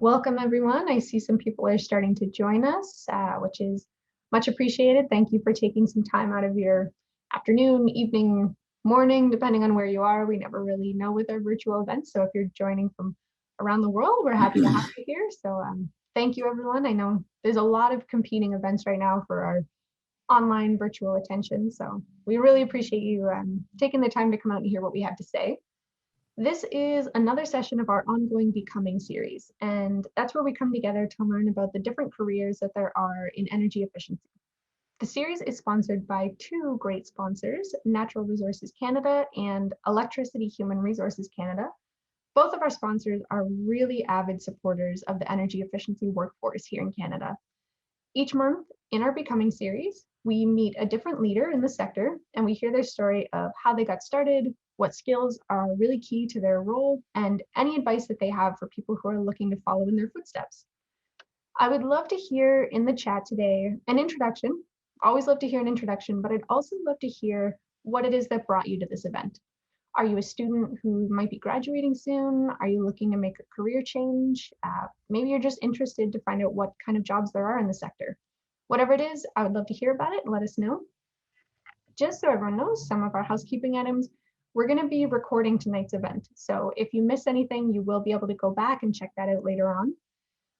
Welcome, everyone. I see some people are starting to join us, which is much appreciated. Thank you for taking some time out of your afternoon, evening, morning, depending on where you are. We never really know with our virtual events. So if you're joining from around the world, we're happy to have you here. So thank you, everyone. I know there's a lot of competing events right now for our online virtual attention. So we really appreciate you taking the time to come out and hear what we have to say. This is another session of our ongoing Becoming series, and that's where we come together to learn about the different careers that there are in energy efficiency. The series is sponsored by two great sponsors, Natural Resources Canada and Electricity Human Resources Canada. Both of our sponsors are really avid supporters of the energy efficiency workforce here in Canada. Each month in our Becoming series, we meet a different leader in the sector and we hear their story of how they got started, what skills are really key to their role, and any advice that they have for people who are looking to follow in their footsteps. I would love to hear in the chat today an introduction. Always love to hear an introduction, but I'd also love to hear what it is that brought you to this event. Are you a student who might be graduating soon? Are you looking to make a career change? Maybe you're just interested to find out what kind of jobs there are in the sector. Whatever it is, I would love to hear about it. Let us know. Just so everyone knows, some of our housekeeping items, we're going to be recording tonight's event. So if you miss anything, you will be able to go back and check that out later on.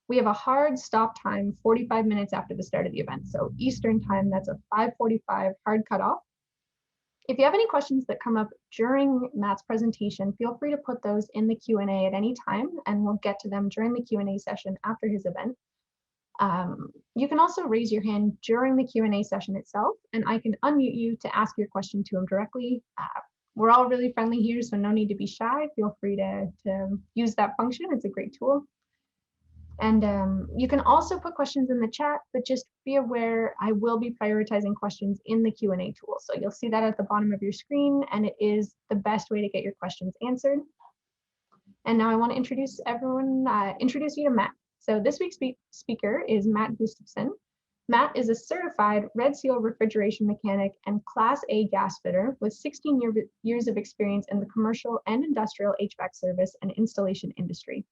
We have a hard stop time 45 minutes after the start of the event. So Eastern time, that's a 5:45 hard cutoff. If you have any questions that come up during Matt's presentation, feel free to put those in the Q&A at any time, and we'll get to them during the Q&A session after his event. You can also raise your hand during the Q&A session itself, and I can unmute you to ask your question to him directly. We're all really friendly here, so no need to be shy. Feel free to use that function. It's a great tool. And you can also put questions in the chat, but just be aware I will be prioritizing questions in the Q&A tool. So you'll see that at the bottom of your screen, and it is the best way to get your questions answered. And now I want to introduce everyone, introduce you to Matt. So this week's speaker is Matt Gustafson. Matt is a certified Red Seal refrigeration mechanic and Class A gas fitter with 16 years of experience in the commercial and industrial HVAC service and installation industry.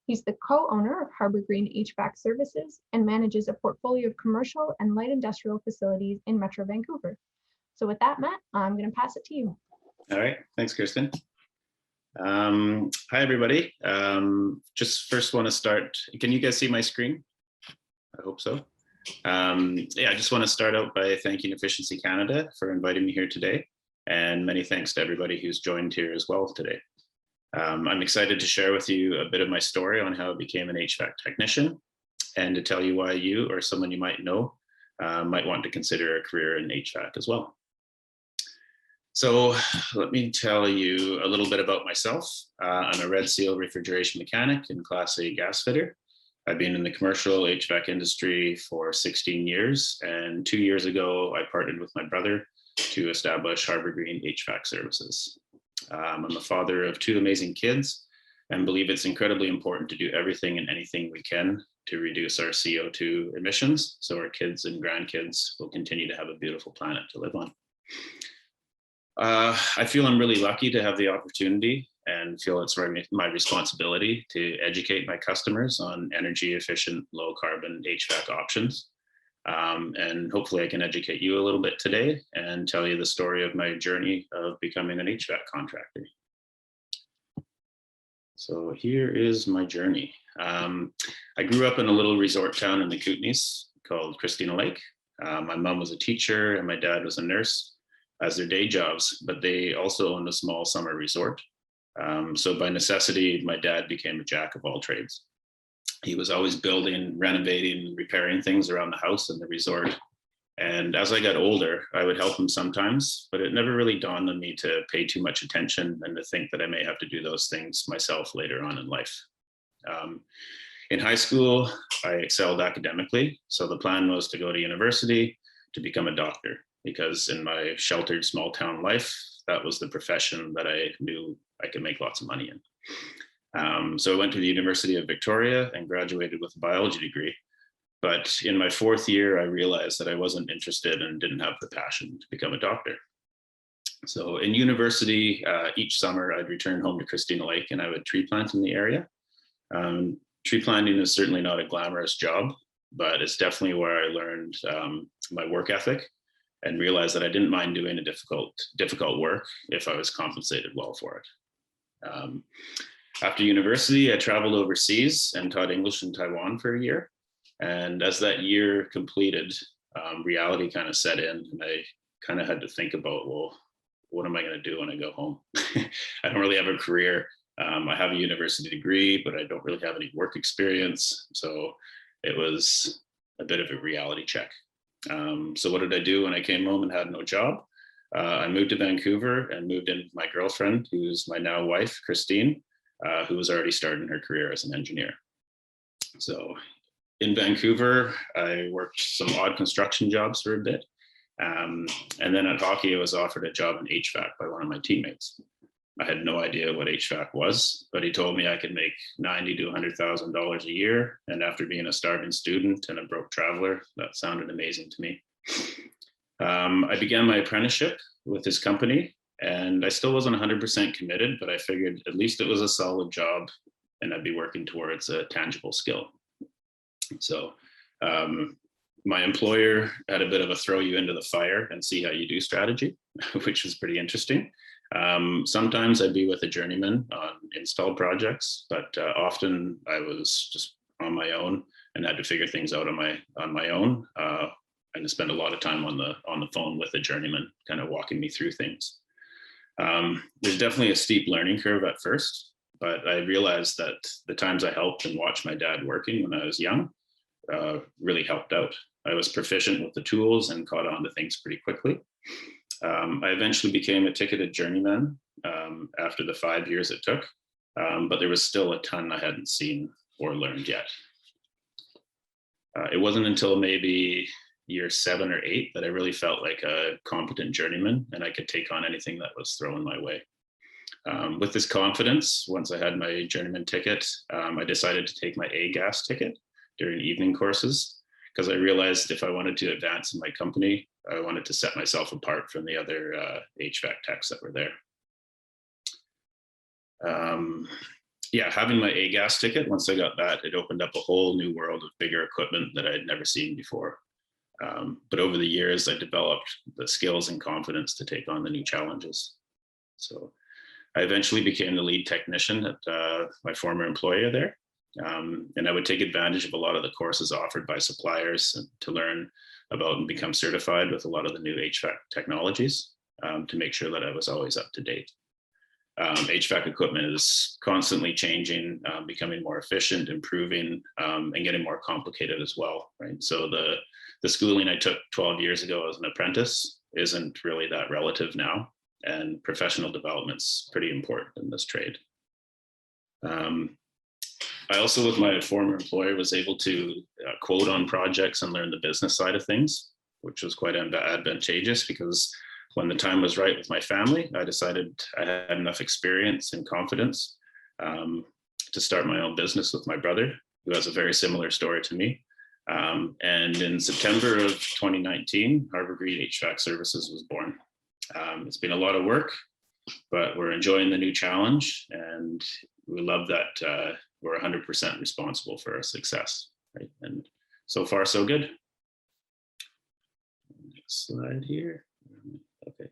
He's the co-owner of Harbourgreene HVAC Services and manages a portfolio of commercial and light industrial facilities in Metro Vancouver. So with that, Matt, I'm going to pass it to you. All right, thanks, Kirstin. Hi, everybody. Just first want to start, can you guys see my screen? I hope so. Yeah, I just want to start out by thanking Efficiency Canada for inviting me here today, and many thanks to everybody who's joined here as well today. I'm excited to share with you a bit of my story on how I became an HVAC technician, and to tell you why you or someone you might know might want to consider a career in HVAC as well. So let me tell you a little bit about myself. I'm a Red Seal refrigeration mechanic and Class A gas fitter. I've been in the commercial HVAC industry for 16 years, and 2 years ago, I partnered with my brother to establish Harbourgreene HVAC Services. I'm a father of two amazing kids and believe it's incredibly important to do everything and anything we can to reduce our CO2 emissions so our kids and grandkids will continue to have a beautiful planet to live on. I feel I'm really lucky to have the opportunity and feel it's my responsibility to educate my customers on energy efficient, low carbon HVAC options. And hopefully I can educate you a little bit today and tell you the story of my journey of becoming an HVAC contractor. So here is my journey. I grew up in a little resort town in the Kootenays called Christina Lake. My mom was a teacher and my dad was a nurse as their day jobs, but they also owned a small summer resort. So by necessity, my dad became a jack of all trades. He was always building, renovating, repairing things around the house and the resort. And as I got older, I would help him sometimes, but it never really dawned on me to pay too much attention and to think that I may have to do those things myself later on in life. In high school, I excelled academically. So the plan was to go to university to become a doctor, because in my sheltered small town life, that was the profession that I knew I could make lots of money in. So I went to the University of Victoria and graduated with a biology degree. But in my fourth year, I realized that I wasn't interested and didn't have the passion to become a doctor. So in university, each summer I'd return home to Christina Lake and I would tree plant in the area. tree planting is certainly not a glamorous job, but it's definitely where I learned my work ethic and realized that I didn't mind doing a difficult work if I was compensated well for it. After university, I traveled overseas and taught English in Taiwan for a year. And as that year completed, reality kind of set in, and I kind of had to think about, well, what am I going to do when I go home? I don't really have a career. I have a university degree, but I don't really have any work experience. So it was a bit of a reality check. So what did I do when I came home and had no job? I moved to Vancouver and moved in with my girlfriend, who's my now wife, Kirstin, who was already starting her career as an engineer. So in Vancouver, I worked some odd construction jobs for a bit. And then at hockey, I was offered a job in HVAC by one of my teammates. I had no idea what HVAC was, but he told me I could make $90,000 to $100,000 a year. And after being a starving student and a broke traveler, that sounded amazing to me. I began my apprenticeship with his company, and I still wasn't 100% committed, but I figured at least it was a solid job and I'd be working towards a tangible skill. So my employer had a bit of a throw you into the fire and see how you do strategy, which was pretty interesting. Sometimes I'd be with a journeyman on install projects, but often I was just on my own and had to figure things out on my own. And spend a lot of time on the phone with a journeyman, kind of walking me through things. There's definitely a steep learning curve at first, but I realized that the times I helped and watched my dad working when I was young really helped out. I was proficient with the tools and caught on to things pretty quickly. I eventually became a ticketed journeyman after the 5 years it took, but there was still a ton I hadn't seen or learned yet. It wasn't until maybe year 7 or 8 that I really felt like a competent journeyman and I could take on anything that was thrown my way. With this confidence, once I had my journeyman ticket, I decided to take my A-gas ticket during evening courses because I realized if I wanted to advance in my company, I wanted to set myself apart from the other HVAC techs that were there. Having my A-gas ticket, once I got that, it opened up a whole new world of bigger equipment that I had never seen before. But over the years, I developed the skills and confidence to take on the new challenges. So I eventually became the lead technician at my former employer there. And I would take advantage of a lot of the courses offered by suppliers to learn about and become certified with a lot of the new HVAC technologies to make sure that I was always up to date. HVAC equipment is constantly changing, becoming more efficient, improving, and getting more complicated as well, right? So the schooling I took 12 years ago as an apprentice isn't really that relative now, and professional development's pretty important in this trade. I also, with my former employer, was able to quote on projects and learn the business side of things, which was quite advantageous because when the time was right with my family, I decided I had enough experience and confidence to start my own business with my brother, who has a very similar story to me. And in September of 2019, Harbourgreene HVAC Services was born. It's been a lot of work, but we're enjoying the new challenge, and we love that we're 100% responsible for our success, right? And so far, so good. Next slide here. Okay,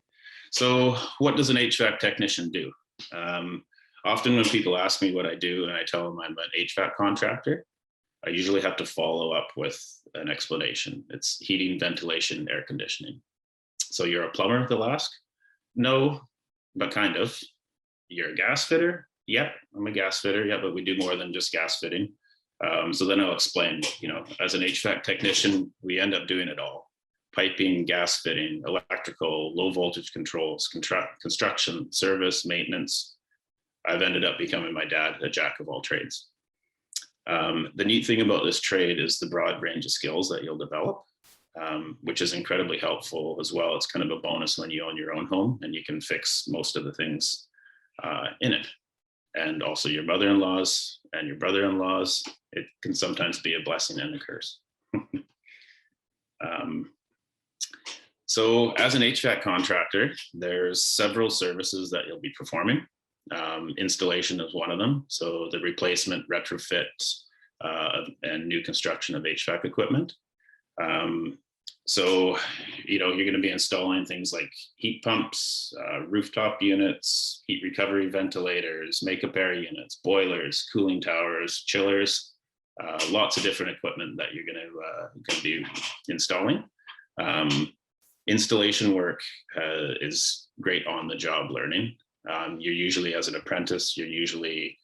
so what does an HVAC technician do? Often when people ask me what I do and I tell them I'm an HVAC contractor, I usually have to follow up with an explanation. It's heating, ventilation, air conditioning. So you're a plumber, they'll ask? No, but kind of. You're a gas fitter? Yep, I'm a gas fitter. Yeah, but we do more than just gas fitting. So then I'll explain, as an HVAC technician, we end up doing it all. Piping, gas fitting, electrical, low voltage controls, construction, service, maintenance. I've ended up becoming my dad, a jack of all trades. The neat thing about this trade is the broad range of skills that you'll develop, which is incredibly helpful as well. It's kind of a bonus when you own your own home and you can fix most of the things in it. And also your mother-in-laws and your brother-in-laws, it can sometimes be a blessing and a curse. So as an HVAC contractor, there's several services that you'll be performing. Installation is one of them. So the replacement, retrofit, and new construction of HVAC equipment. So, you're going to be installing things like heat pumps, rooftop units, heat recovery ventilators, makeup air units, boilers, cooling towers, chillers, lots of different equipment that you're going to be installing. Installation work is great on-the-job learning. You're usually, as an apprentice, you're usually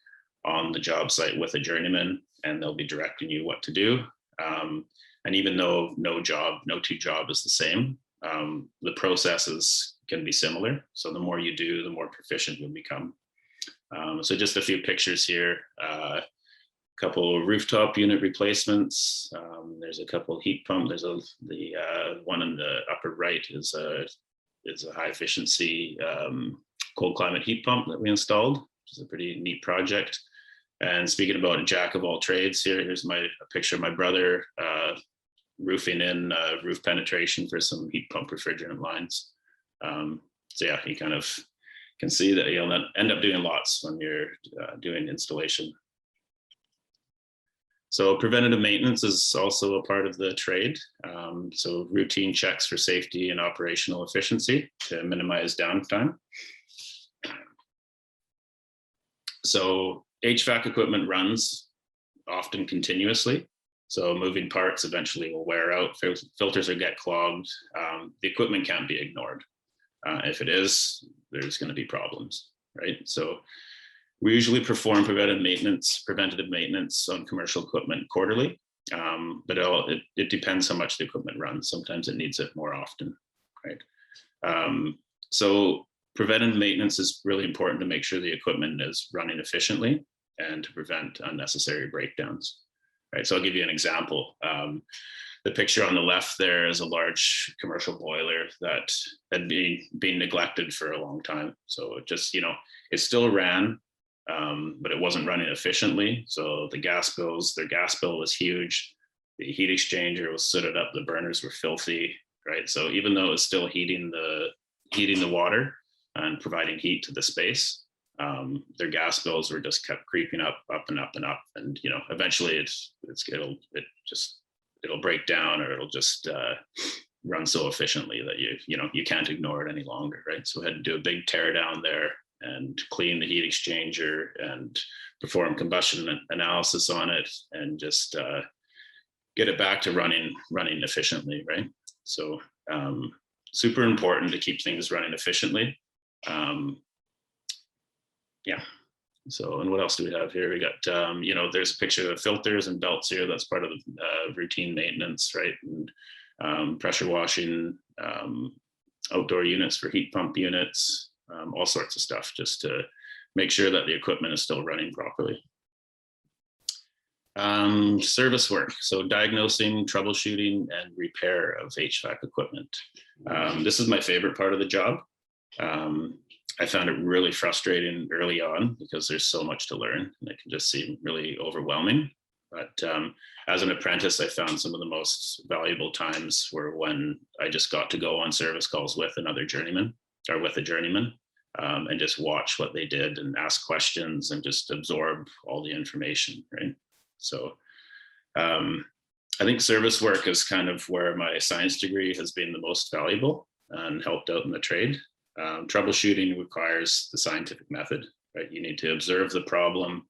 on the job site with a journeyman, and they'll be directing you what to do. And even though no two job is the same, the processes can be similar. So the more you do, the more proficient you'll become. So just a few pictures here. A couple rooftop unit replacements. There's a couple heat pump. There's the one in the upper right is a high efficiency cold climate heat pump that we installed, which is a pretty neat project. And speaking about a jack of all trades, here's a picture of my brother roofing in roof penetration for some heat pump refrigerant lines. So yeah, you kind of can see that you'll end up doing lots when you're doing installation. So preventative maintenance is also a part of the trade. So routine checks for safety and operational efficiency to minimize downtime. So HVAC equipment runs often continuously. So moving parts eventually will wear out, filters will get clogged. The equipment can't be ignored. If it is, there's going to be problems, right? So we usually perform preventative maintenance on commercial equipment quarterly, but it depends how much the equipment runs. Sometimes it needs it more often, right? So preventative maintenance is really important to make sure the equipment is running efficiently and to prevent unnecessary breakdowns. Right, so I'll give you an example. The picture on the left there is a large commercial boiler that had been neglected for a long time. So it just, it still ran, but it wasn't running efficiently. So their gas bill was huge. The heat exchanger was sooted up. The burners were filthy, right? So even though it was still heating the water and providing heat to the space, their gas bills were just kept creeping up and up and up, and eventually it'll break down, or it'll just run so efficiently that you can't ignore it any longer, right? So we had to do a big tear down there and clean the heat exchanger and perform combustion analysis on it and just get it back to running efficiently, right? So super important to keep things running efficiently. Yeah. So, and what else do we have here? We got, there's a picture of filters and belts here. That's part of the routine maintenance, right? And pressure washing, outdoor units for heat pump units, all sorts of stuff, just to make sure that the equipment is still running properly. Service work. So diagnosing, troubleshooting, and repair of HVAC equipment. This is my favorite part of the job. I found it really frustrating early on because there's so much to learn, and it can just seem really overwhelming. But as an apprentice, I found some of the most valuable times were when I just got to go on service calls with another journeyman or with a journeyman and just watch what they did and ask questions and just absorb all the information, right? So I think service work is kind of where my science degree has been the most valuable and helped out in the trade. Troubleshooting requires the scientific method, right? You need to observe the problem,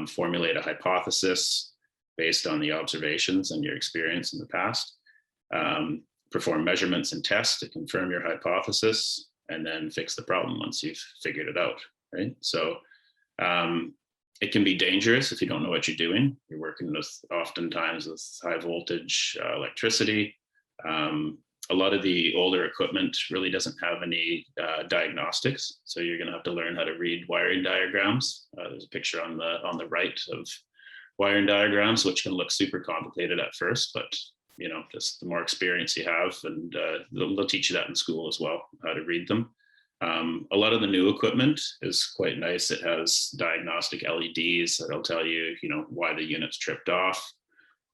formulate a hypothesis based on the observations and your experience in the past, perform measurements and tests to confirm your hypothesis, and then fix the problem once you've figured it out, right? So it can be dangerous if you don't know what you're doing. You're working oftentimes with high voltage electricity. A lot of the older equipment really doesn't have any diagnostics, so you're going to have to learn how to read wiring diagrams. There's a picture on the right of wiring diagrams, which can look super complicated at first, but just the more experience you have, and they'll teach you that in school as well, how to read them. A lot of the new equipment is quite nice. It has diagnostic LEDs that'll tell you, why the unit's tripped off,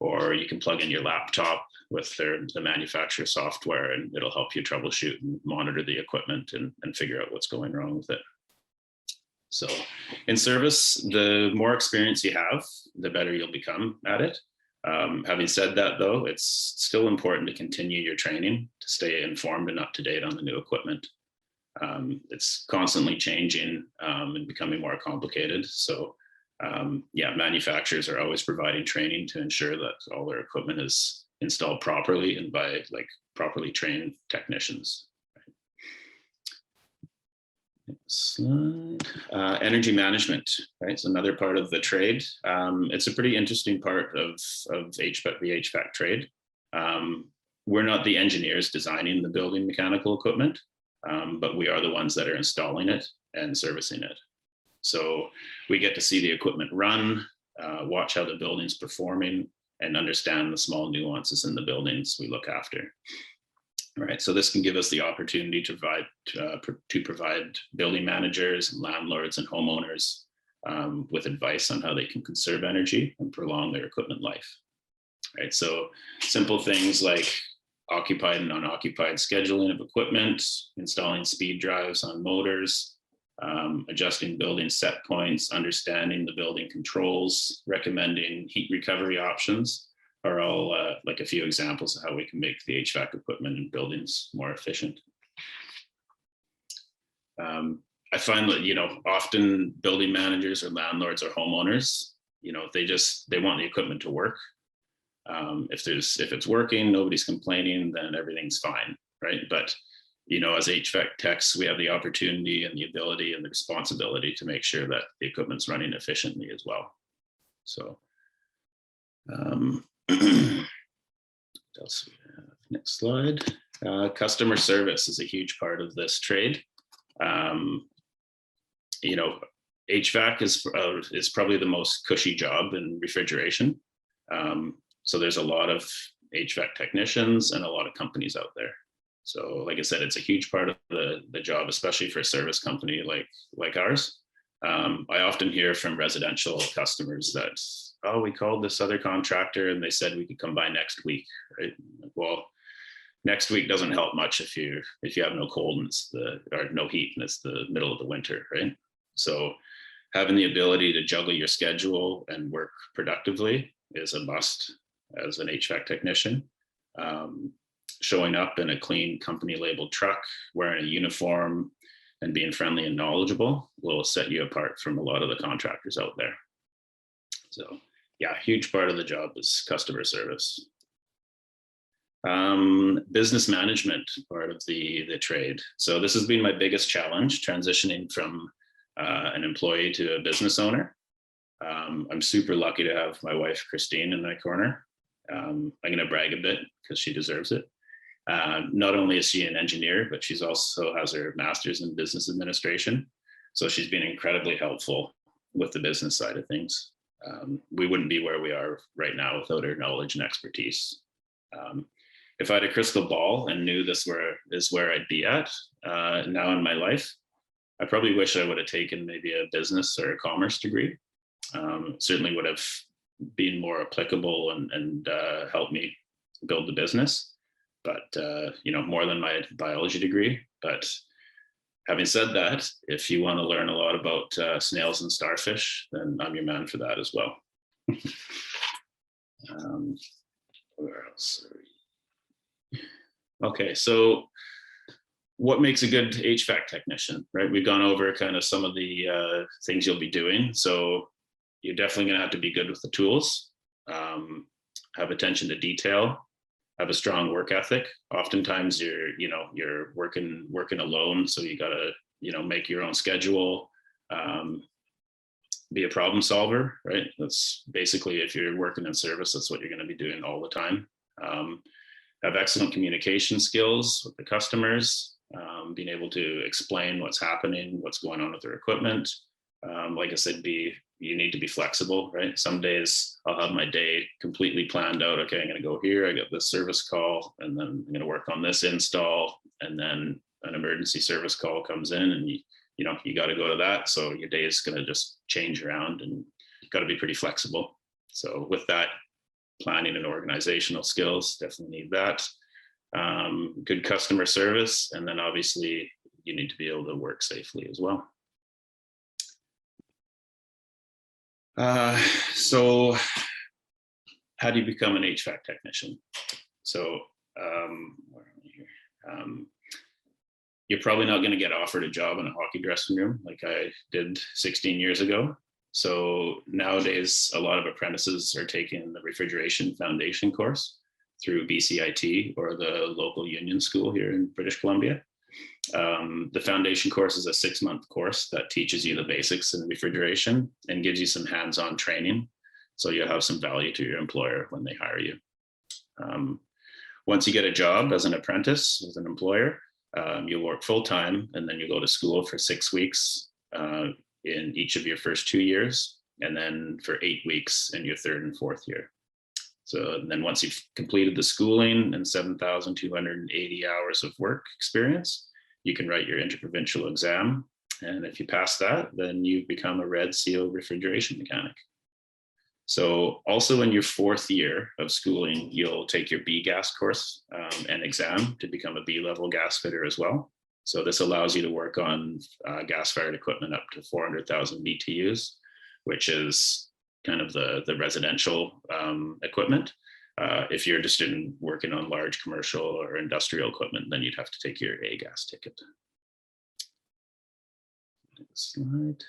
or you can plug in your laptop with the manufacturer software, and it'll help you troubleshoot and monitor the equipment and figure out what's going wrong with it. So in service, the more experience you have, the better you'll become at it. Having said that, though, it's still important to continue your training to stay informed and up to date on the new equipment. It's constantly changing and becoming more complicated. So yeah, manufacturers are always providing training to ensure that all their equipment is installed properly and by like properly trained technicians. Next slide. Energy management, right? It's another part of the trade. It's a pretty interesting part of the HVAC trade. We're not the engineers designing the building mechanical equipment, but we are the ones that are installing it and servicing it. So we get to see the equipment run, watch how the building's performing, and understand the small nuances in the buildings we look after. Right, so this can give us the opportunity to provide building managers and landlords and homeowners with advice on how they can conserve energy and prolong their equipment life. Right, so simple things like occupied and unoccupied scheduling of equipment, installing speed drives on motors, adjusting building set points, understanding the building controls, recommending heat recovery options are all like a few examples of how we can make the HVAC equipment in buildings more efficient. I find that, you know, often building managers or landlords or homeowners, you know, they want the equipment to work. If it's working, nobody's complaining, then everything's fine, right? But, you know, as HVAC techs, we have the opportunity and the ability and the responsibility to make sure that the equipment's running efficiently as well. So, what else we have? Next slide. Customer service is a huge part of this trade. You know, HVAC is probably the most cushy job in refrigeration. So there's a lot of HVAC technicians and a lot of companies out there. So like I said, it's a huge part of the job, especially for a service company like ours. I often hear from residential customers that, oh, we called this other contractor and they said we could come by next week, right? Well, next week doesn't help much if you have no cold and or no heat and it's the middle of the winter, right? So having the ability to juggle your schedule and work productively is a must as an HVAC technician. Showing up in a clean company labeled truck, wearing a uniform, and being friendly and knowledgeable will set you apart from a lot of the contractors out there. So yeah, a huge part of the job is customer service. Business management part of the trade. So this has been my biggest challenge, transitioning from an employee to a business owner. I'm super lucky to have my wife, Kirstin, in my corner. I'm going to brag a bit because she deserves it. Not only is she an engineer, but she's also has her master's in business administration. So she's been incredibly helpful with the business side of things. We wouldn't be where we are right now without her knowledge and expertise. If I had a crystal ball and knew this is where I'd be at now in my life, I probably wish I would have taken maybe a business or a commerce degree. Certainly would have been more applicable and helped me build the business. But, you know, more than my biology degree. But having said that, if you want to learn a lot about snails and starfish, then I'm your man for that as well. Where else are we? Okay, so what makes a good HVAC technician, right? We've gone over kind of some of the things you'll be doing. So you're definitely going to have to be good with the tools, have attention to detail, have a strong work ethic. Oftentimes you're working alone, so you gotta, you know, make your own schedule, be a problem solver, right? That's basically, if you're working in service, that's what you're going to be doing all the time. Have excellent communication skills with the customers, being able to explain what's happening, what's going on with their equipment. Like I said, you need to be flexible, right? Some days I'll have my day completely planned out. Okay, I'm going to go here. I get this service call, and then I'm going to work on this install, and then an emergency service call comes in, and you got to go to that. So your day is going to just change around, and you've got to be pretty flexible. So with that, planning and organizational skills, definitely need that. Good customer service, and then obviously you need to be able to work safely as well. So how do you become an HVAC technician? So where am I here? You're probably not going to get offered a job in a hockey dressing room like I did 16 years ago. So nowadays, a lot of apprentices are taking the refrigeration foundation course through BCIT or the local union school here in British Columbia. The foundation course is a 6-month course that teaches you the basics in refrigeration and gives you some hands-on training. So you'll have some value to your employer when they hire you. Once you get a job as an apprentice, as an employer, you'll work full-time, and then you go to school for 6 weeks in each of your first 2 years, and then for 8 weeks in your 3rd and 4th year. So then once you've completed the schooling and 7,280 hours of work experience, you can write your interprovincial exam. And if you pass that, then you become a red seal refrigeration mechanic. So also in your 4th year of schooling, you'll take your B-gas course and exam to become a B-level gas fitter as well. So this allows you to work on gas-fired equipment up to 400,000 BTUs, which is kind of the residential equipment. If you're just working on large commercial or industrial equipment, then you'd have to take your A-gas ticket. Next slide.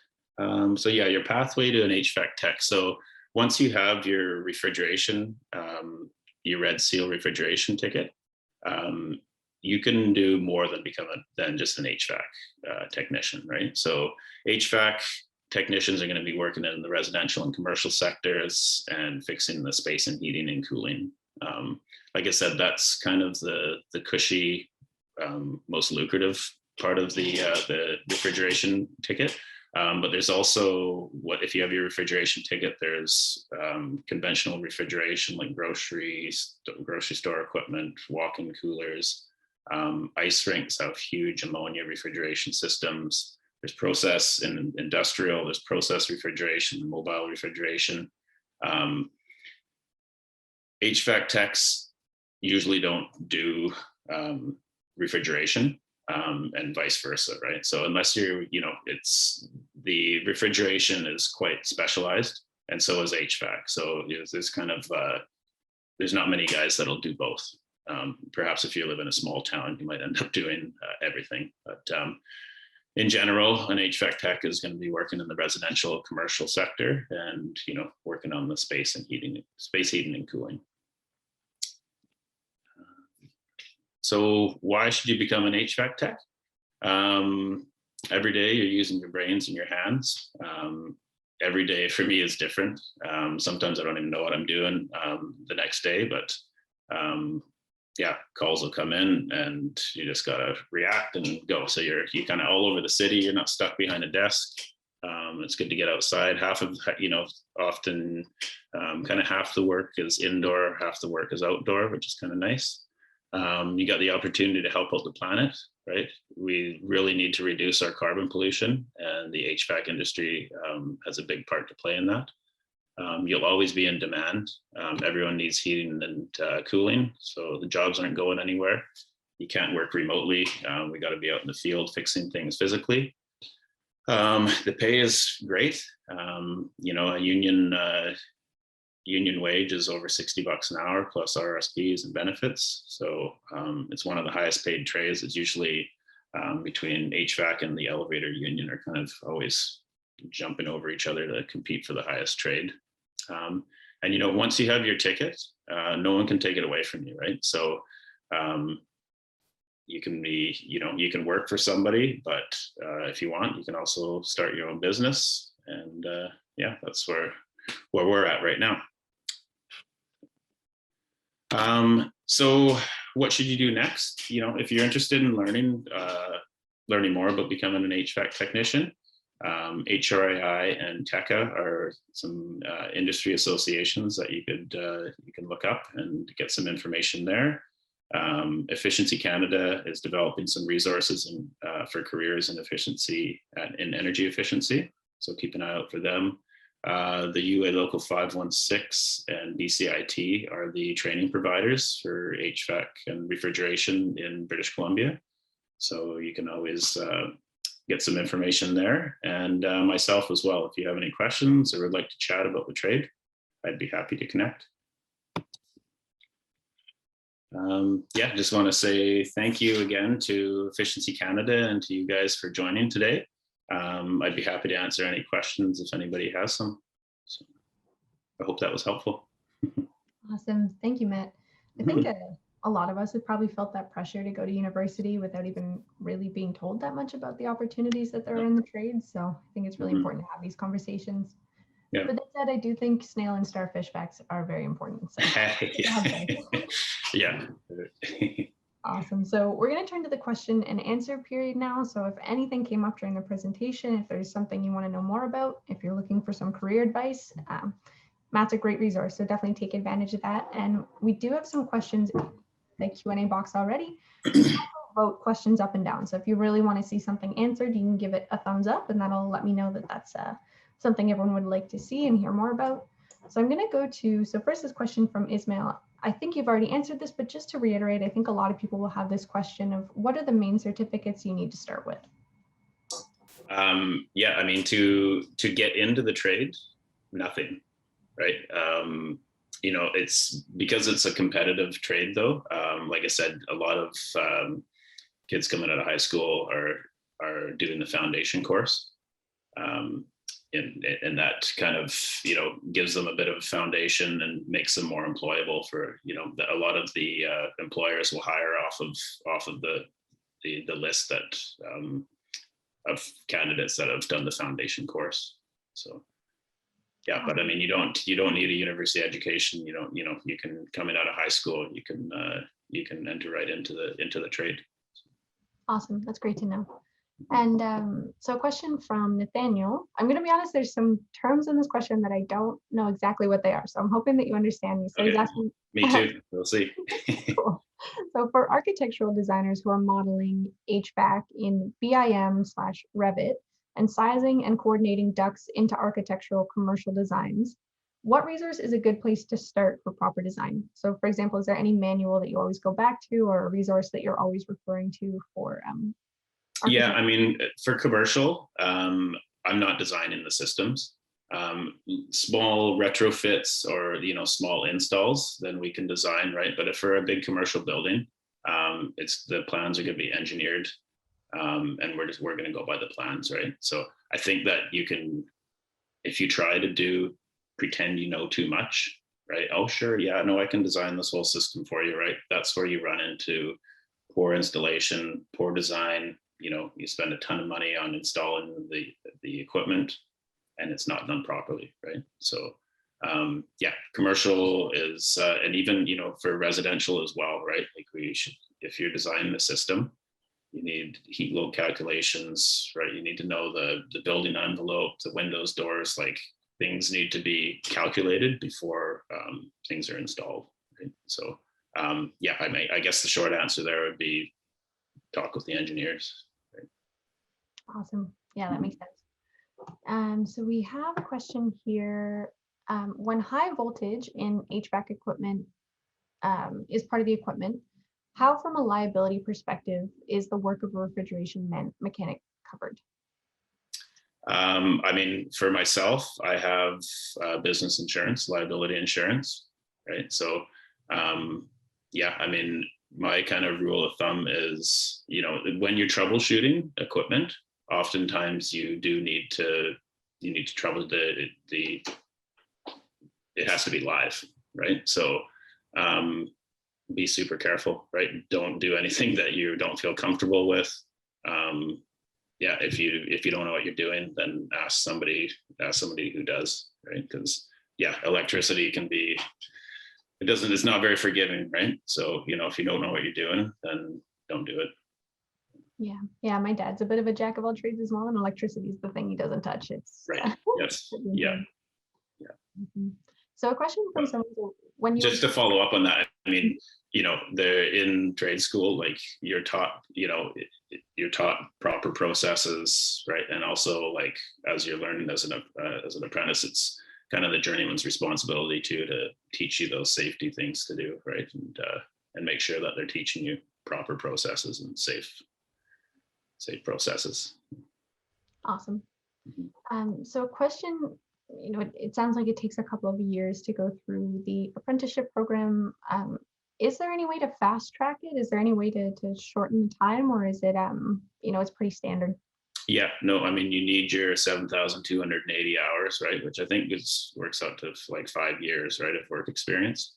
So yeah, your pathway to an HVAC tech. So once you have your refrigeration, your red seal refrigeration ticket, you can do more than just an HVAC technician, right? So HVAC technicians are going to be working in the residential and commercial sectors and fixing the space and heating and cooling. Like I said, that's kind of the cushy, most lucrative part of the refrigeration ticket. But there's also, if you have your refrigeration ticket, there's conventional refrigeration like grocery store equipment, walk-in coolers. Ice rinks have huge ammonia refrigeration systems. There's process in industrial, there's process refrigeration, mobile refrigeration. HVAC techs usually don't do refrigeration and vice versa, right? So unless you're, the refrigeration is quite specialized, and so is HVAC. So there's kind of, there's not many guys that'll do both. Perhaps if you live in a small town, you might end up doing everything. But in general, an HVAC tech is going to be working in the residential commercial sector and, working on the space heating and cooling. So why should you become an HVAC tech? Every day you're using your brains and your hands. Every day for me is different. Sometimes I don't even know what I'm doing the next day, but yeah, calls will come in and you just gotta react and go. So you're kind of all over the city. You're not stuck behind a desk. It's good to get outside. Often kind of half the work is indoor, half the work is outdoor, which is kind of nice. You got the opportunity to help out the planet, right? We really need to reduce our carbon pollution, and the HVAC industry has a big part to play in that. You'll always be in demand. Everyone needs heating and cooling, so the jobs aren't going anywhere. You can't work remotely. We got to be out in the field fixing things physically. The pay is great. A union wage is over $60 an hour plus RSPs and benefits. So it's one of the highest paid trades. It's usually between HVAC and the elevator union are kind of always jumping over each other to compete for the highest trade. And once you have your ticket, no one can take it away from you, right? So you can work for somebody, but if you want, you can also start your own business. And yeah, that's where we're at right now. So what should you do next? If you're interested in learning more about becoming an HVAC technician, HRAI and TECA are some industry associations that you can look up and get some information there. Efficiency Canada is developing some resources for careers in efficiency in energy efficiency. So keep an eye out for them. The UA Local 516 and BCIT are the training providers for HVAC and refrigeration in British Columbia. So you can always get some information there, and myself as well. If you have any questions or would like to chat about the trade, I'd be happy to connect. Yeah, just want to say thank you again to Efficiency Canada and to you guys for joining today. I'd be happy to answer any questions if anybody has some. So I hope that was helpful. Awesome. Thank you, Matt. I think a lot of us have probably felt that pressure to go to university without even really being told that much about the opportunities that there are in the trade. So I think it's really important to have these conversations. Yeah. But that said, I do think snail and starfish facts are very important. So yeah. Awesome. So we're going to turn to the question and answer period now. So if anything came up during the presentation, if there's something you want to know more about, if you're looking for some career advice, Matt's a great resource. So definitely take advantage of that. And we do have some questions in the Q&A box already. You can also vote questions up and down. So if you really want to see something answered, you can give it a thumbs up, and that'll let me know that that's something everyone would like to see and hear more about. So I'm going to go to, so first this question from Ismail. I think you've already answered this, but just to reiterate, I think a lot of people will have this question of what are the main certificates you need to start with? Yeah, I mean, to get into the trade, nothing, right? You know, it's because it's a competitive trade though. Like I said, a lot of kids coming out of high school are doing the foundation course. And that kind of, you know, gives them a bit of a foundation and makes them more employable for, you know, a lot of the employers will hire off of the list that of candidates that have done the foundation course. So yeah, but I mean, you don't need a university education. You can come in out of high school, you can enter right into the trade. Awesome, that's great to know. And so a question from Nathaniel. I'm going to be honest, there's some terms in this question that I don't know exactly what they are. So I'm hoping that you understand me. So okay. He's asking. Me too, we'll see. Cool. So for architectural designers who are modeling HVAC in BIM/Revit and sizing and coordinating ducts into architectural commercial designs, what resource is a good place to start for proper design? So for example, is there any manual that you always go back to or a resource that you're always referring to for yeah, I mean, for commercial, I'm not designing the systems. Small retrofits or, you know, small installs, then we can design, right? But if for a big commercial building, the plans are going to be engineered, and we're going to go by the plans, right? So I think that you can, if you try to pretend you know too much, right? Oh, sure, yeah, no, I can design this whole system for you, right? That's where you run into poor installation, poor design. You know, you spend a ton of money on installing the equipment and it's not done properly, right? So yeah, commercial is, and even, you know, for residential as well, right? Like if you're designing the system, you need heat load calculations, right? You need to know the building envelope, the windows, doors, like things need to be calculated before things are installed, right? So yeah, I guess the short answer there would be talk with the engineers. Right? Awesome. Yeah, that makes sense. So we have a question here. When high voltage in HVAC equipment is part of the equipment, how from a liability perspective is the work of a refrigeration mechanic covered? I mean, for myself, I have business insurance, liability insurance, right? So yeah, I mean, my kind of rule of thumb is, you know, when you're troubleshooting equipment, oftentimes you need to trouble it has to be live, right? So be super careful, right? Don't do anything that you don't feel comfortable with. Yeah, if you don't know what you're doing, then ask somebody who does, right? Because yeah, electricity can be, it's not very forgiving, right? So, you know, if you don't know what you're doing, then don't do it. Yeah, my dad's a bit of a jack of all trades as well, and electricity is the thing he doesn't touch. It's right. Yes. Yeah. Mm-hmm. So a question from someone, when you just to follow up on that, I mean, you know, they're in trade school, like you're taught, you know, you're taught proper processes, right? And also, like, as you're learning as an apprentice, it's kind of the journeyman's responsibility to teach you those safety things to do, right? And make sure that they're teaching you proper processes and safe processes. Awesome. Mhm. So a question, it sounds like it takes a couple of years to go through the apprenticeship program. Is there any way to fast track it? Is there any way to shorten the time, or is it, it's pretty standard? Yeah, no, I mean, you need your 7,280 hours, right? Which I think works out to like 5 years, right, of work experience.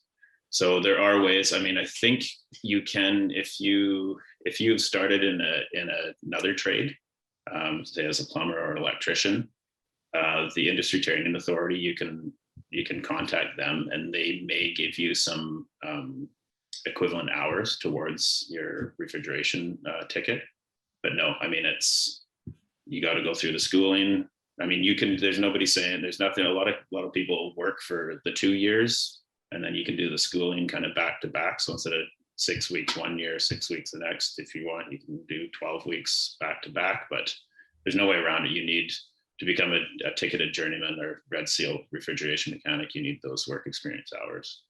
So there are ways. I mean, I think you can, if you've started in another trade, say as a plumber or electrician, the industry training authority, you can contact them, and they may give you some equivalent hours towards your refrigeration ticket. But no, I mean, you got to go through the schooling. I mean, there's nobody saying, there's nothing. A lot of people work for the 2 years, and then you can do the schooling kind of back to back. So instead of 6 weeks 1 year, 6 weeks the next, if you want, you can do 12 weeks back to back. But there's no way around it. You need to become a ticketed journeyman or red seal refrigeration mechanic. You need those work experience hours.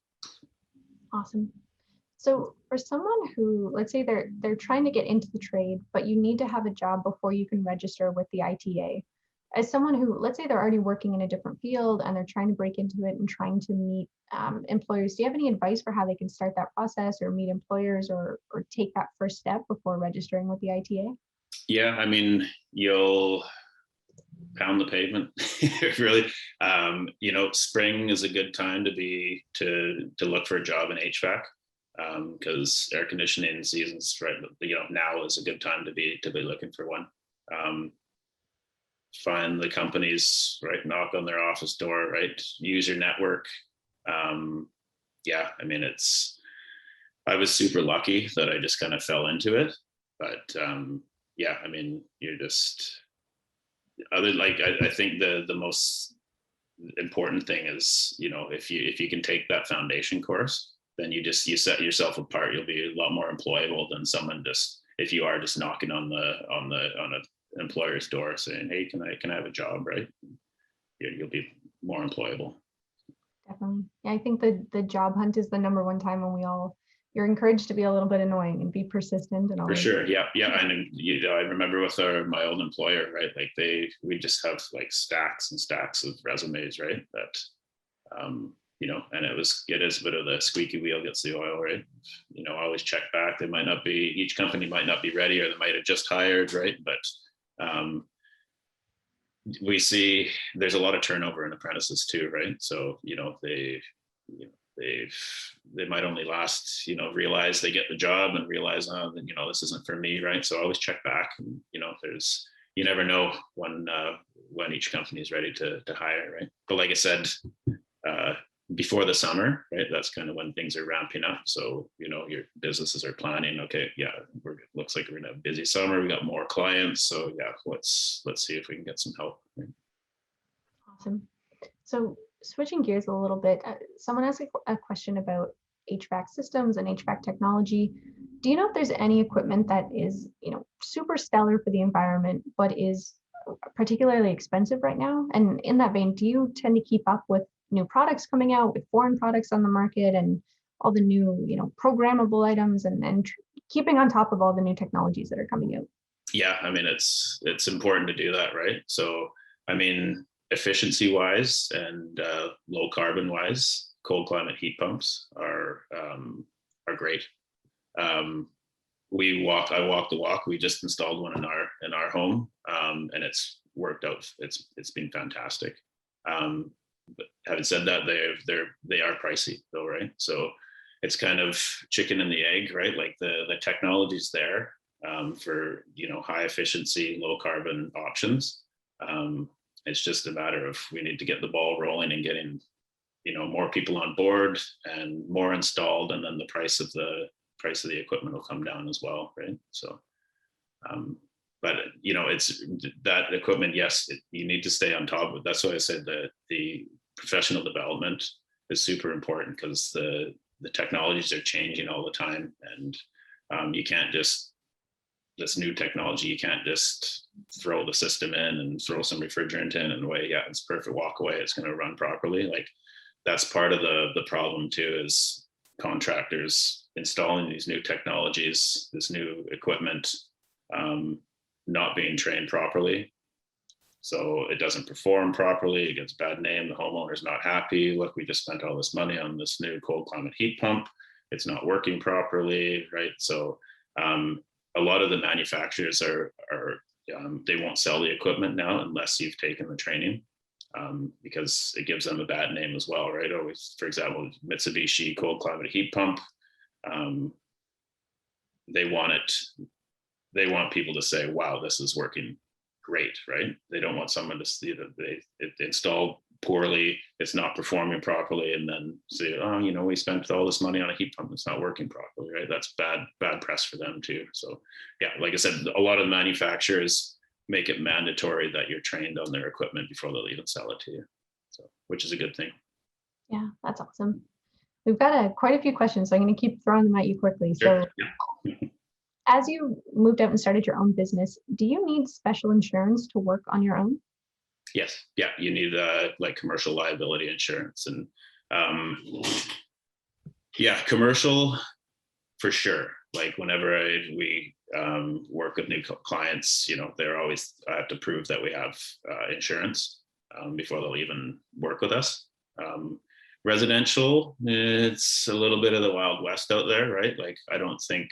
Awesome. So for someone who, let's say they're trying to get into the trade, but you need to have a job before you can register with the ITA. As someone who, let's say they're already working in a different field and they're trying to break into it and trying to meet employers, do you have any advice for how they can start that process or meet employers or take that first step before registering with the ITA? Yeah, I mean, you'll pound the pavement. Really, spring is a good time to look for a job in HVAC, because air conditioning seasons, right? Now is a good time to be looking for one. Find the companies, right? Knock on their office door, right? Use your network. Yeah, I mean, I was super lucky that I just kind of fell into it, but yeah, I mean, you're just I think the most important thing is, if you can take that foundation course, then you set yourself apart. You'll be a lot more employable than someone just, if you are just knocking on an employer's door saying, hey, can I have a job, right? You'll be more employable. Definitely. Yeah, I think the job hunt is the number one time when you're encouraged to be a little bit annoying and be persistent and For always. sure. Yeah. And I remember with my old employer, right? Like we just have like stacks and stacks of resumes, right? That, and it is a bit of the squeaky wheel gets the oil, right? Always check back. Each company might not be ready, or they might have just hired, right? But we see there's a lot of turnover in apprentices too, right? So, they might only last, realize they get the job and realize, oh, this isn't for me, right? So always check back, and you never know when each company is ready to hire, right? But like I said, before the summer, right, that's kind of when things are ramping up. So your businesses are planning, okay, yeah, looks like we're gonna have a busy summer, we got more clients, so yeah, let's see if we can get some help, right? Awesome. So switching gears a little bit, someone asked a question about HVAC systems and HVAC technology. Do you know if there's any equipment that is, super stellar for the environment, but is particularly expensive right now? And in that vein, do you tend to keep up with new products coming out, with foreign products on the market, and all the new, programmable items, and keeping on top of all the new technologies that are coming out? Yeah, I mean, it's important to do that, right? So, I mean, efficiency wise and low carbon wise, cold climate heat pumps are great. Um, I walk the walk. We just installed one in our home, and it's worked out. It's been fantastic. But having said that, they are pricey though, right? So it's kind of chicken and the egg, right? Like the technology's there, for high efficiency, low carbon options. It's just a matter of, we need to get the ball rolling and getting more people on board and more installed, and then the price of the equipment will come down as well, right? So but it's that equipment, yes, you need to stay on top of it. That's why I said that the professional development is super important, because the technologies are changing all the time, and you can't just, this new technology, you can't just throw the system in and throw some refrigerant in and away. Yeah, it's perfect, walk away, it's going to run properly. Like, that's part of the problem too, is contractors installing these new technologies, this new equipment, not being trained properly. So it doesn't perform properly, it gets a bad name, the homeowner's not happy. Look, we just spent all this money on this new cold climate heat pump. It's not working properly, right? So a lot of the manufacturers they won't sell the equipment now unless you've taken the training, because it gives them a bad name as well, right? Always, for example, Mitsubishi cold climate heat pump, they want people to say, wow, this is working great, right? They don't want someone to see that it installed poorly, it's not performing properly, and then say, oh, we spent all this money on a heat pump, it's not working properly, right? That's bad press for them too. So yeah, like I said, a lot of manufacturers make it mandatory that you're trained on their equipment before they'll even sell it to you, so which is a good thing. Yeah, that's awesome. We've got quite a few questions, so I'm going to keep throwing them at you quickly. Sure. So as you moved out and started your own business, do you need special insurance to work on your own? Yes. Yeah. You need like commercial liability insurance, and yeah, commercial for sure. Like whenever we work with new clients, they're always, I have to prove that we have insurance before they'll even work with us. Residential, it's a little bit of the Wild West out there, right? Like I don't think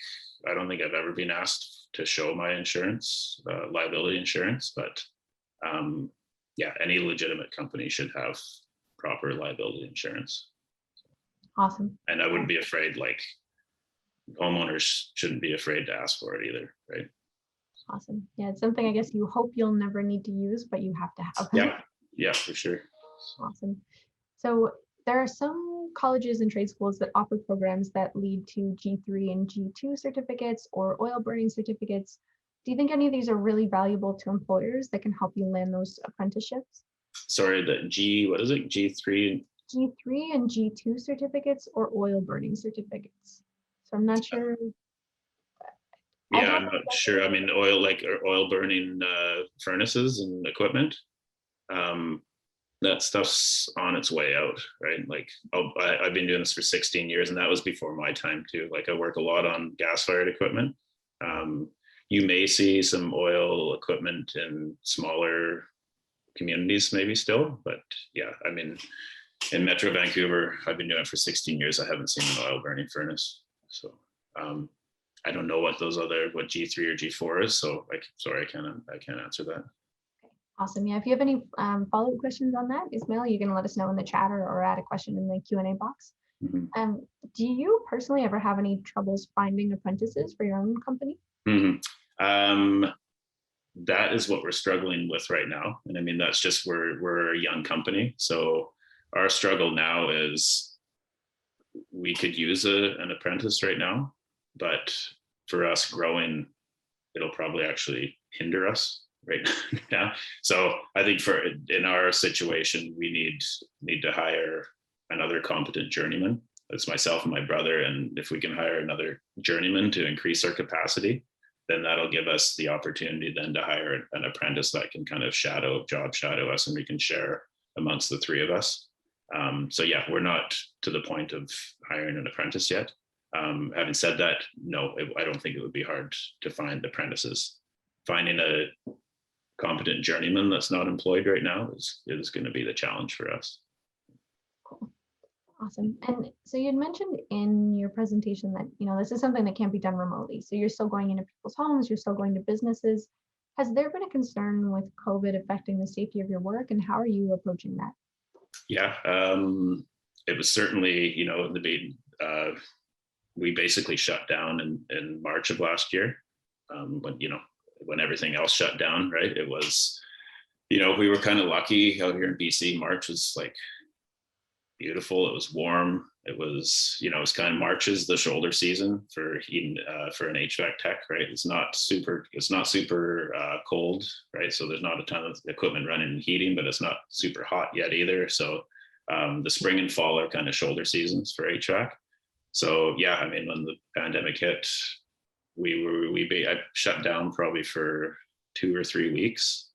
I've ever been asked to show my insurance, liability insurance, but yeah, any legitimate company should have proper liability insurance. Awesome. And I wouldn't be afraid, like homeowners shouldn't be afraid to ask for it either, right? Awesome. Yeah, it's something I guess you hope you'll never need to use, but you have to have. Yeah, for sure. Awesome. So there are some colleges and trade schools that offer programs that lead to G3 and G2 certificates or oil burning certificates. Do you think any of these are really valuable to employers that can help you land those apprenticeships? Sorry, what is it? G3? G3 and G2 certificates or oil burning certificates. So I'm not sure. Yeah, I'm not sure. I mean, oil burning furnaces and equipment. That stuff's on its way out, right? Like I've been doing this for 16 years, and that was before my time too. Like I work a lot on gas-fired equipment. You may see some oil equipment in smaller communities maybe still, but yeah, I mean, in Metro Vancouver, I've been doing it for 16 years. I haven't seen an oil burning furnace. So I don't know what G3 or G4 is. So sorry, I can't answer that. Awesome. Yeah, if you have any follow-up questions on that, Ismail, you can let us know in the chat or add a question in the Q&A box. Mm-hmm. Do you personally ever have any troubles finding apprentices for your own company? Mm-hmm. That is what we're struggling with right now. And I mean, that's just, we're a young company. So our struggle now is we could use an apprentice right now, but for us growing, it'll probably actually hinder us right now. So I think in our situation, we need to hire another competent journeyman. That's myself and my brother. And if we can hire another journeyman to increase our capacity, then that'll give us the opportunity then to hire an apprentice that can kind of job shadow us, and we can share amongst the three of us. So yeah, we're not to the point of hiring an apprentice yet. Having said that, no, I don't think it would be hard to find apprentices. Finding a competent journeyman that's not employed right now is going to be the challenge for us. Cool. Awesome. And so you had mentioned in your presentation that, this is something that can't be done remotely. So you're still going into people's homes, you're still going to businesses. Has there been a concern with COVID affecting the safety of your work, and how are you approaching that? Yeah, it was certainly, we basically shut down in March of last year, when everything else shut down, right? It was, we were kind of lucky out here in BC. March was like beautiful. It was warm. It was, it was kind of March is the shoulder season for heating, for an HVAC tech, right? It's not super cold, right? So there's not a ton of equipment running and heating, but it's not super hot yet either. So the spring and fall are kind of shoulder seasons for HVAC. So yeah, I mean, when the pandemic hit, I shut down probably for 2 or 3 weeks.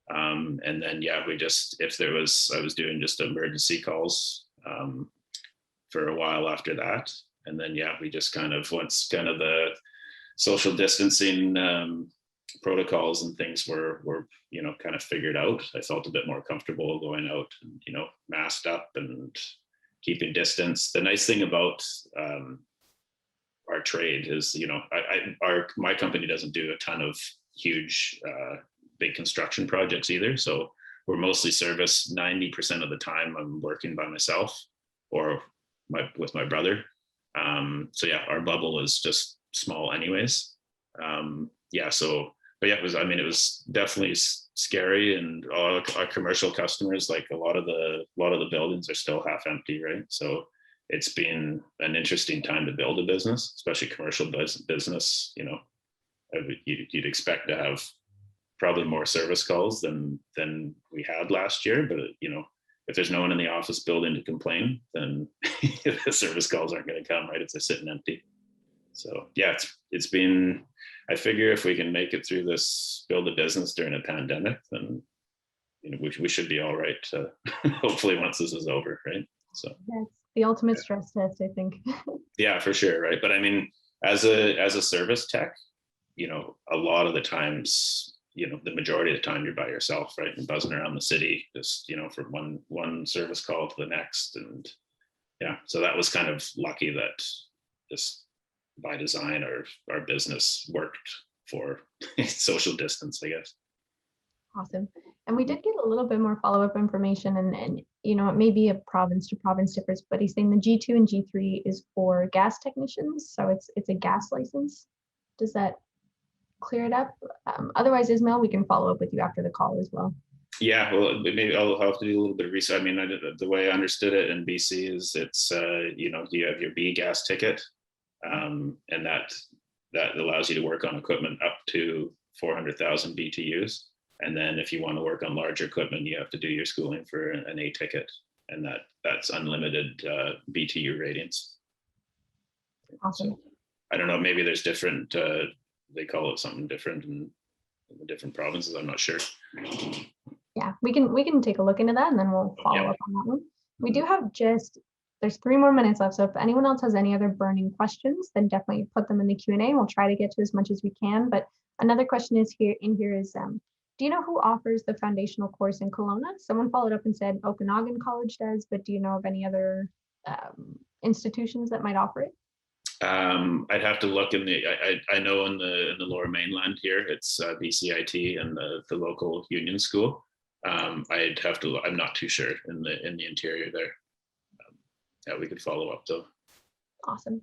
And then, yeah, I was doing just emergency calls for a while after that. And then, yeah, we just kind of, once kind of the social distancing protocols and things were kind of figured out, I felt a bit more comfortable going out and masked up and keeping distance. The nice thing about our trade is my company doesn't do a ton of huge big construction projects either, so we're mostly service. 90% of the time I'm working by myself or with my brother. So yeah, our bubble is just small anyways. It was definitely scary, and all our commercial customers, like a lot of the buildings are still half empty, right? So it's been an interesting time to build a business, especially commercial business. You'd expect to have probably more service calls than we had last year, but if there's no one in the office building to complain, then the service calls aren't going to come, right? If they're sitting empty. So yeah, it's been, I figure if we can make it through this, build a business during a pandemic, then we should be all right. Hopefully once this is over, right? So that's the ultimate stress test, I think. Yeah, for sure, right? But I mean, as a service tech, a lot of the times, the majority of the time you're by yourself, right? And buzzing around the city, just from one service call to the next, and yeah, so that was kind of lucky that just by design our business worked for social distance, I guess. Awesome. And we did get a little bit more follow-up information, and it may be a province to province difference, but he's saying the G2 and G3 is for gas technicians, so it's a gas license. Does that clear it up? Otherwise, Ismail, we can follow up with you after the call as well. Yeah, well, maybe I'll have to do a little bit of research. I mean, the way I understood it in BC is it's you have your B gas ticket, and that allows you to work on equipment up to 400,000 BTUs. And then if you want to work on larger equipment, you have to do your schooling for an A ticket, and that's unlimited BTU ratings. Awesome. So, I don't know, maybe there's different, they call it something different in the different provinces. I'm not sure. Yeah, we can take a look into that, and then we'll follow up on that one. We do have there's 3 more minutes left. So if anyone else has any other burning questions, then definitely put them in the Q&A. We'll try to get to as much as we can. But another question is here is, do you know who offers the foundational course in Kelowna? Someone followed up and said Okanagan College does, but do you know of any other institutions that might offer it? I'd have to look in I know in the Lower Mainland here, it's BCIT and the local union school. I'd have to, I'm not too sure in the interior there. Yeah, we could follow up though. Awesome.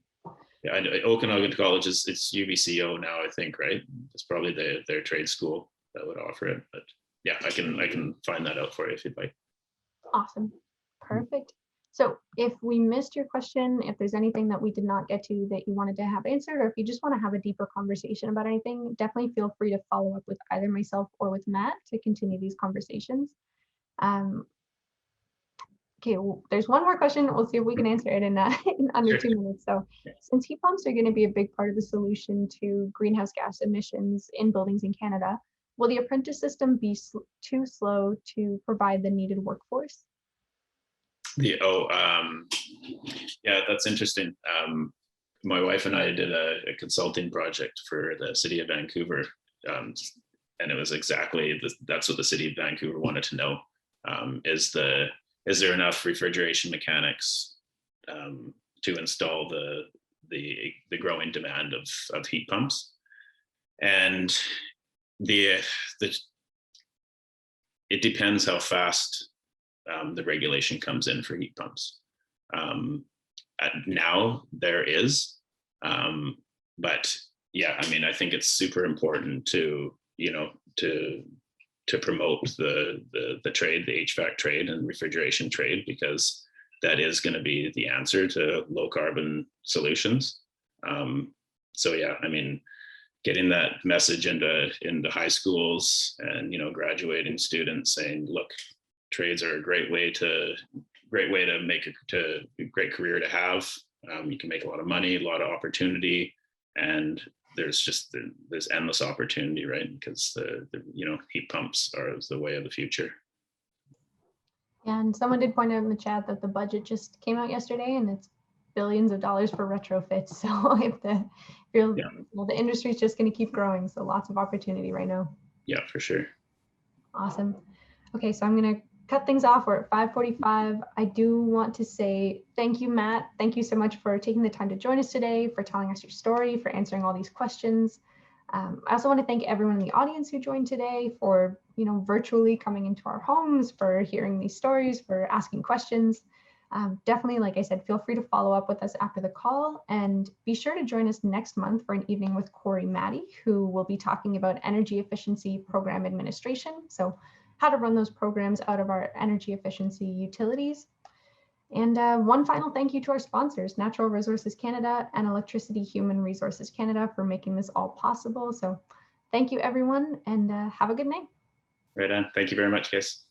Yeah, I know Okanagan College it's UBCO now, I think, right? It's probably their trade school that would offer it, but yeah, I can find that out for you if you'd like. Awesome. Perfect. So if we missed your question, if there's anything that we did not get to that you wanted to have answered, or if you just want to have a deeper conversation about anything, definitely feel free to follow up with either myself or with Matt to continue these conversations. Okay, well, there's one more question. We'll see if we can answer it in under 2 minutes. So since heat pumps are going to be a big part of the solution to greenhouse gas emissions in buildings in Canada, will the apprentice system be too slow to provide the needed workforce? Yeah, that's interesting. My wife and I did a consulting project for the city of Vancouver, and it was exactly that's what the city of Vancouver wanted to know. Is there enough refrigeration mechanics to install the growing demand of heat pumps? And it depends how fast the regulation comes in for heat pumps. Now there is, but yeah, I mean, I think it's super important to promote the trade, the HVAC trade and refrigeration trade, because that is going to be the answer to low carbon solutions. So yeah, I mean, getting that message into high schools and graduating students saying, look, trades are a great way to make a great career to have. You can make a lot of money, a lot of opportunity, and there's endless opportunity, right? Because the heat pumps are the way of the future. And someone did point out in the chat that the budget just came out yesterday, and it's billions of dollars for retrofits. So the industry is just going to keep growing. So lots of opportunity right now. Yeah, for sure. Awesome. Okay, so I'm going to cut things off. We're at 5:45. I do want to say thank you, Matt. Thank you so much for taking the time to join us today, for telling us your story, for answering all these questions. I also want to thank everyone in the audience who joined today for, virtually coming into our homes, for hearing these stories, for asking questions. Definitely, like I said, feel free to follow up with us after the call, and be sure to join us next month for an evening with Corey Maddie, who will be talking about energy efficiency program administration. So how to run those programs out of our energy efficiency utilities. And one final thank you to our sponsors, Natural Resources Canada and Electricity Human Resources Canada, for making this all possible. So thank you, everyone, and have a good night. Right on. Thank you very much, guys.